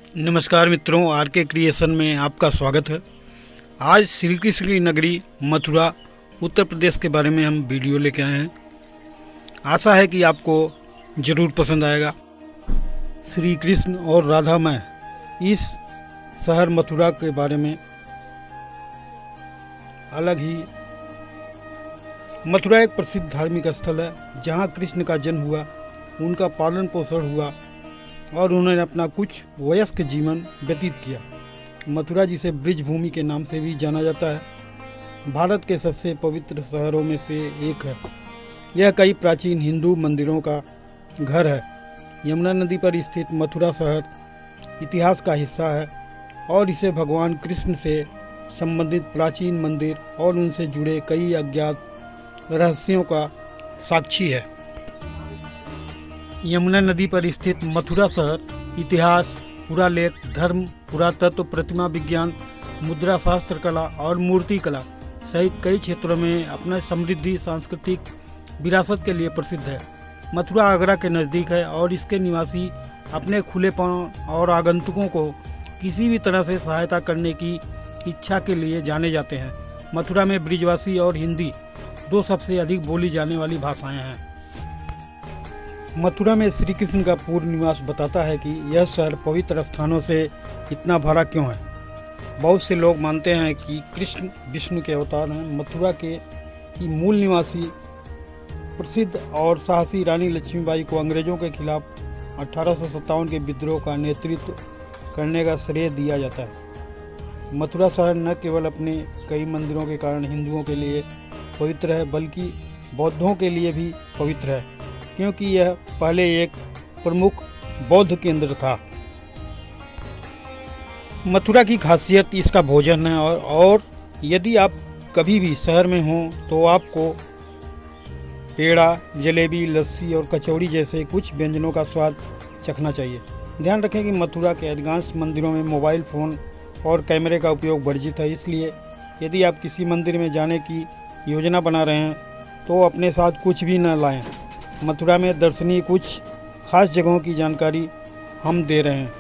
नमस्कार मित्रों, आर के क्रिएशन में आपका स्वागत है। आज श्री कृष्ण की नगरी मथुरा उत्तर प्रदेश के बारे में हम वीडियो लेके आए हैं। आशा है कि आपको ज़रूर पसंद आएगा। श्री कृष्ण और राधामय इस शहर मथुरा के बारे में अलग ही। मथुरा एक प्रसिद्ध धार्मिक स्थल है जहाँ कृष्ण का जन्म हुआ, उनका पालन पोषण हुआ और उन्होंने अपना कुछ वयस्क जीवन व्यतीत किया। मथुरा, जिसे ब्रिज भूमि के नाम से भी जाना जाता है, भारत के सबसे पवित्र शहरों में से एक है। यह कई प्राचीन हिंदू मंदिरों का घर है। यमुना नदी पर स्थित मथुरा शहर इतिहास का हिस्सा है और इसे भगवान कृष्ण से संबंधित प्राचीन मंदिर और उनसे जुड़े कई अज्ञात रहस्यों का साक्षी है। यमुना नदी पर स्थित मथुरा शहर इतिहास, पुरालेख, धर्म, पुरातत्व, प्रतिमा विज्ञान, मुद्रा शास्त्र कला और मूर्ति कला सहित कई क्षेत्रों में अपना समृद्धि सांस्कृतिक विरासत के लिए प्रसिद्ध है। मथुरा आगरा के नज़दीक है और इसके निवासी अपने खुलेपन और आगंतुकों को किसी भी तरह से सहायता करने की इच्छा के लिए जाने जाते हैं। मथुरा में ब्रिजवासी और हिंदी दो सबसे अधिक बोली जाने वाली भाषाएं हैं। मथुरा में श्री कृष्ण का पूर्ण निवास बताता है कि यह शहर पवित्र स्थानों से इतना भरा क्यों है। बहुत से लोग मानते हैं कि कृष्ण विष्णु के अवतार हैं। मथुरा के की मूल निवासी प्रसिद्ध और साहसी रानी लक्ष्मीबाई को अंग्रेजों के खिलाफ 1857 के विद्रोह का नेतृत्व करने का श्रेय दिया जाता है। मथुरा शहर न केवल अपने कई मंदिरों के कारण हिंदुओं के लिए पवित्र है, बल्कि बौद्धों के लिए भी पवित्र है, क्योंकि यह पहले एक प्रमुख बौद्ध केंद्र था। मथुरा की खासियत इसका भोजन है और यदि आप कभी भी शहर में हों तो आपको पेड़ा, जलेबी, लस्सी और कचौड़ी जैसे कुछ व्यंजनों का स्वाद चखना चाहिए। ध्यान रखें कि मथुरा के अधिकांश मंदिरों में मोबाइल फ़ोन और कैमरे का उपयोग वर्जित है, इसलिए यदि आप किसी मंदिर में जाने की योजना बना रहे हैं तो अपने साथ कुछ भी न लाएं। मथुरा में दर्शनीय कुछ खास जगहों की जानकारी हम दे रहे हैं।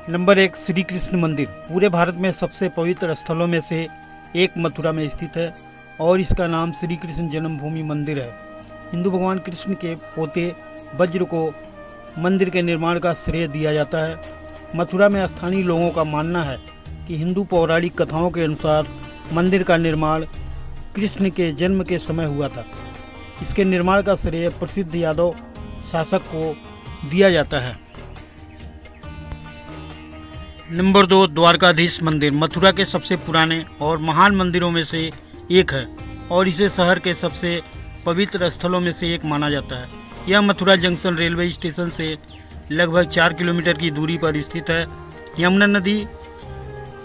नंबर 1, श्री कृष्ण मंदिर। पूरे भारत में सबसे पवित्र स्थलों में से एक मथुरा में स्थित है और इसका नाम श्री कृष्ण जन्मभूमि मंदिर है। हिंदू भगवान कृष्ण के पोते वज्र को मंदिर के निर्माण का श्रेय दिया जाता है। मथुरा में स्थानीय लोगों का मानना है कि हिंदू पौराणिक कथाओं के अनुसार मंदिर का निर्माण कृष्ण के जन्म के समय हुआ था। इसके निर्माण का श्रेय प्रसिद्ध यादव शासक को दिया जाता है। नंबर 2, द्वारकाधीश मंदिर। मथुरा के सबसे पुराने और महान मंदिरों में से एक है और इसे शहर के सबसे पवित्र स्थलों में से एक माना जाता है। यह मथुरा जंक्शन रेलवे स्टेशन से लगभग 4 किलोमीटर की दूरी पर स्थित है। यमुना नदी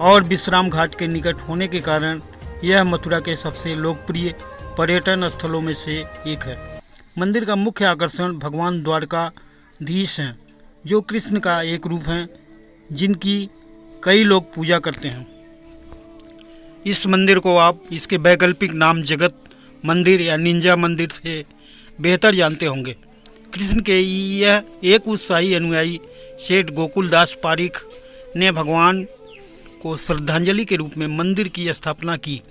और विश्राम घाट के निकट होने के कारण यह मथुरा के सबसे लोकप्रिय पर्यटन स्थलों में से एक है। मंदिर का मुख्य आकर्षण भगवान द्वारकाधीश हैं, जो कृष्ण का एक रूप हैं, जिनकी कई लोग पूजा करते हैं। इस मंदिर को आप इसके वैकल्पिक नाम जगत मंदिर या निंजा मंदिर से बेहतर जानते होंगे। कृष्ण के यह एक उत्साही अनुयायी सेठ गोकुलदास पारीख ने भगवान को श्रद्धांजलि के रूप में मंदिर की स्थापना की।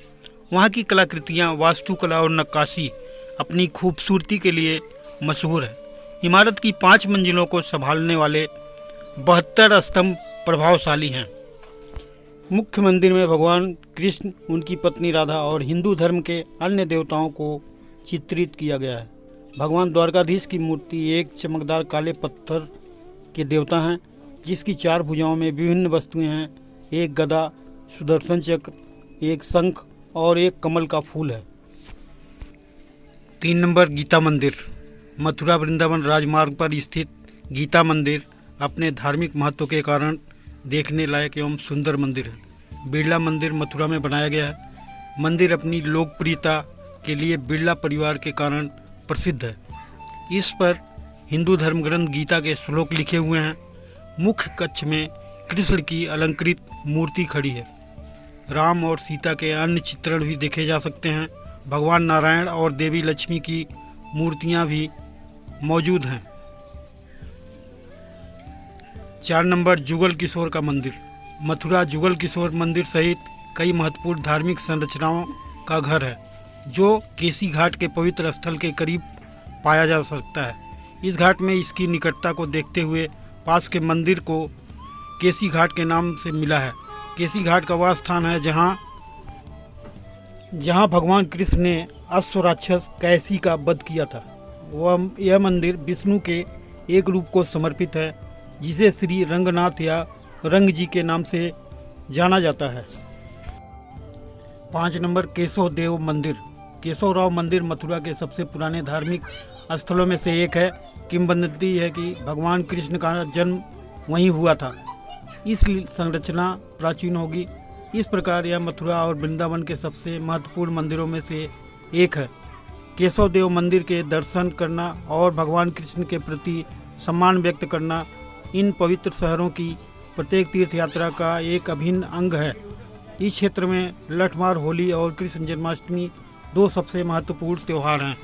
वहाँ की कलाकृतियाँ, वास्तुकला और नक्काशी अपनी खूबसूरती के लिए मशहूर है। इमारत की 5 मंजिलों को संभालने वाले 72 स्तंभ प्रभावशाली हैं। मुख्य मंदिर में भगवान कृष्ण, उनकी पत्नी राधा और हिंदू धर्म के अन्य देवताओं को चित्रित किया गया है। भगवान द्वारकाधीश की मूर्ति एक चमकदार काले पत्थर के देवता हैं, जिसकी 4 भुजाओं में विभिन्न वस्तुएं हैं। एक गदा, सुदर्शन चक्र, एक शंख और एक कमल का फूल है। 3 नंबर, गीता मंदिर। मथुरा वृंदावन राजमार्ग पर स्थित गीता मंदिर अपने धार्मिक महत्व के कारण देखने लायक एवं सुंदर मंदिर है। बिरला मंदिर मथुरा में बनाया गया है। मंदिर अपनी लोकप्रियता के लिए बिरला परिवार के कारण प्रसिद्ध है। इस पर हिंदू धर्म ग्रंथ गीता के श्लोक लिखे हुए हैं। मुख्य कक्ष में कृष्ण की अलंकृत मूर्ति खड़ी है। राम और सीता के अन्य चित्रण भी देखे जा सकते हैं। भगवान नारायण और देवी लक्ष्मी की मूर्तियां भी मौजूद हैं। 4 नंबर जुगल किशोर का मंदिर। मथुरा जुगल किशोर मंदिर सहित कई महत्वपूर्ण धार्मिक संरचनाओं का घर है जो केसी घाट के पवित्र स्थल के करीब पाया जा सकता है। इस घाट में इसकी निकटता को देखते हुए पास के मंदिर को केसी घाट के नाम से मिला है। केसी घाट का वह स्थान है जहाँ भगवान कृष्ण ने अश्व राक्षस कैसी का वध किया था। यह मंदिर विष्णु के एक रूप को समर्पित है जिसे श्री रंगनाथ या रंग जी के नाम से जाना जाता है। 5 नंबर केशव देव मंदिर। केशव राव मंदिर मथुरा के सबसे पुराने धार्मिक स्थलों में से एक है। किंवदंती है कि भगवान कृष्ण का जन्म वहीं हुआ था, इसलिए संरचना प्राचीन होगी। इस प्रकार यह मथुरा और वृंदावन के सबसे महत्वपूर्ण मंदिरों में से एक है। केशव देव मंदिर के दर्शन करना और भगवान कृष्ण के प्रति सम्मान व्यक्त करना इन पवित्र शहरों की प्रत्येक तीर्थ यात्रा का एक अभिन्न अंग है। इस क्षेत्र में लठमार होली और कृष्ण जन्माष्टमी 2 सबसे महत्वपूर्ण त्यौहार हैं।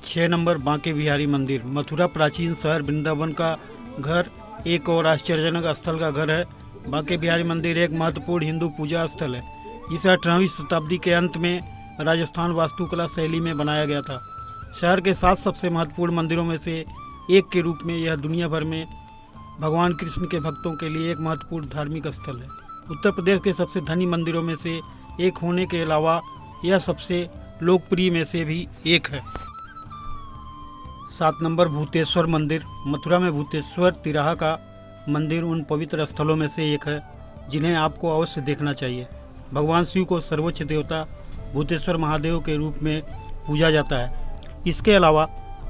6 नंबर बांके बिहारी मंदिर। मथुरा प्राचीन शहर वृंदावन का घर एक और आश्चर्यजनक स्थल का घर है। बांके बिहारी मंदिर एक महत्वपूर्ण हिंदू पूजा स्थल है। इसे 18वीं शताब्दी के अंत में राजस्थान वास्तुकला शैली में बनाया गया था। शहर के 7 सबसे महत्वपूर्ण मंदिरों में से एक के रूप में यह दुनिया भर में भगवान कृष्ण के भक्तों के लिए एक महत्वपूर्ण धार्मिक स्थल है। उत्तर प्रदेश के सबसे धनी मंदिरों में से एक होने के अलावा यह सबसे लोकप्रिय में से भी एक है। 7 नंबर भूतेश्वर मंदिर। मथुरा में भूतेश्वर तिराहा का मंदिर उन पवित्र स्थलों में से एक है जिन्हें आपको अवश्य देखना चाहिए। भगवान शिव को सर्वोच्च देवता भूतेश्वर महादेव के रूप में पूजा जाता है। इसके अलावा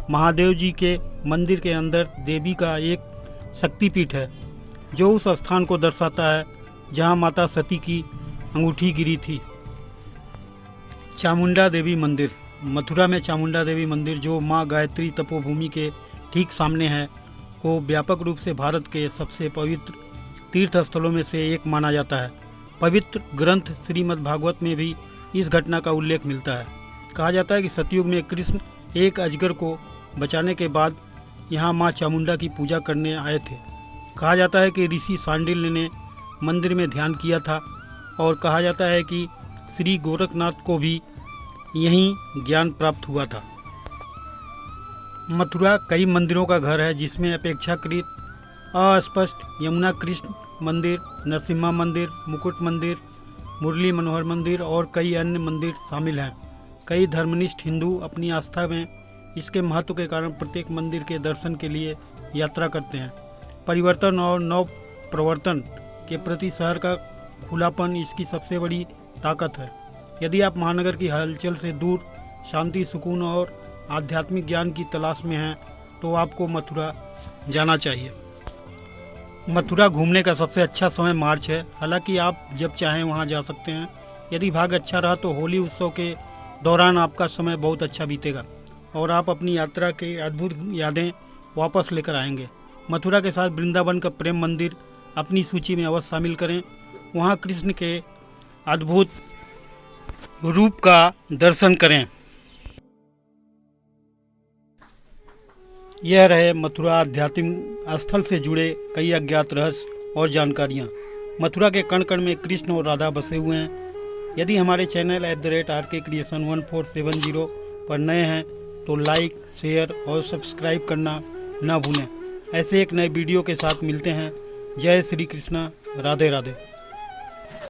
महादेव जी के मंदिर के अंदर देवी का एक शक्तिपीठ है जो उस स्थान को दर्शाता है जहां माता सती की अंगूठी गिरी थी। चामुंडा देवी मंदिर। मथुरा में चामुंडा देवी मंदिर जो मां गायत्री तपोभूमि के ठीक सामने है को व्यापक रूप से भारत के सबसे पवित्र तीर्थ स्थलों में से एक माना जाता है। पवित्र ग्रंथ श्रीमद् भागवत में भी इस घटना का उल्लेख मिलता है। कहा जाता है कि सतयुग में कृष्ण एक अजगर को बचाने के बाद यहाँ माँ चामुंडा की पूजा करने आए थे। कहा जाता है कि ऋषि सांडिल्य ने मंदिर में ध्यान किया था और कहा जाता है कि श्री गोरखनाथ को भी यहीं ज्ञान प्राप्त हुआ था। मथुरा कई मंदिरों का घर है जिसमें अपेक्षाकृत अस्पष्ट यमुना कृष्ण मंदिर, नरसिम्हा मंदिर, मुकुट मंदिर, मुरली मनोहर मंदिर और कई अन्य मंदिर शामिल हैं। कई धर्मनिष्ठ हिंदू अपनी आस्था में इसके महत्व के कारण प्रत्येक मंदिर के दर्शन के लिए यात्रा करते हैं। परिवर्तन और नव प्रवर्तन के प्रति शहर का खुलापन इसकी सबसे बड़ी ताकत है। यदि आप महानगर की हलचल से दूर शांति, सुकून और आध्यात्मिक ज्ञान की तलाश में हैं तो आपको मथुरा जाना चाहिए। मथुरा घूमने का सबसे अच्छा समय मार्च है। हालांकि आप जब चाहें वहां जा सकते हैं। यदि भाग्य अच्छा रहा तो होली उत्सव के दौरान आपका समय बहुत अच्छा बीतेगा और आप अपनी यात्रा के अद्भुत यादें वापस लेकर आएंगे। मथुरा के साथ वृंदावन का प्रेम मंदिर अपनी सूची में अवश्य शामिल करें। वहां कृष्ण के अद्भुत रूप का दर्शन करें। यह रहे मथुरा आध्यात्मिक स्थल से जुड़े कई अज्ञात रहस्य और जानकारियाँ। मथुरा के कण कण में कृष्ण और राधा बसे हुए हैं। यदि हमारे चैनल @RKCreation1470 पर नए हैं तो लाइक, शेयर और सब्सक्राइब करना ना भूलें। ऐसे एक नए वीडियो के साथ मिलते हैं। जय श्री कृष्णा। राधे राधे।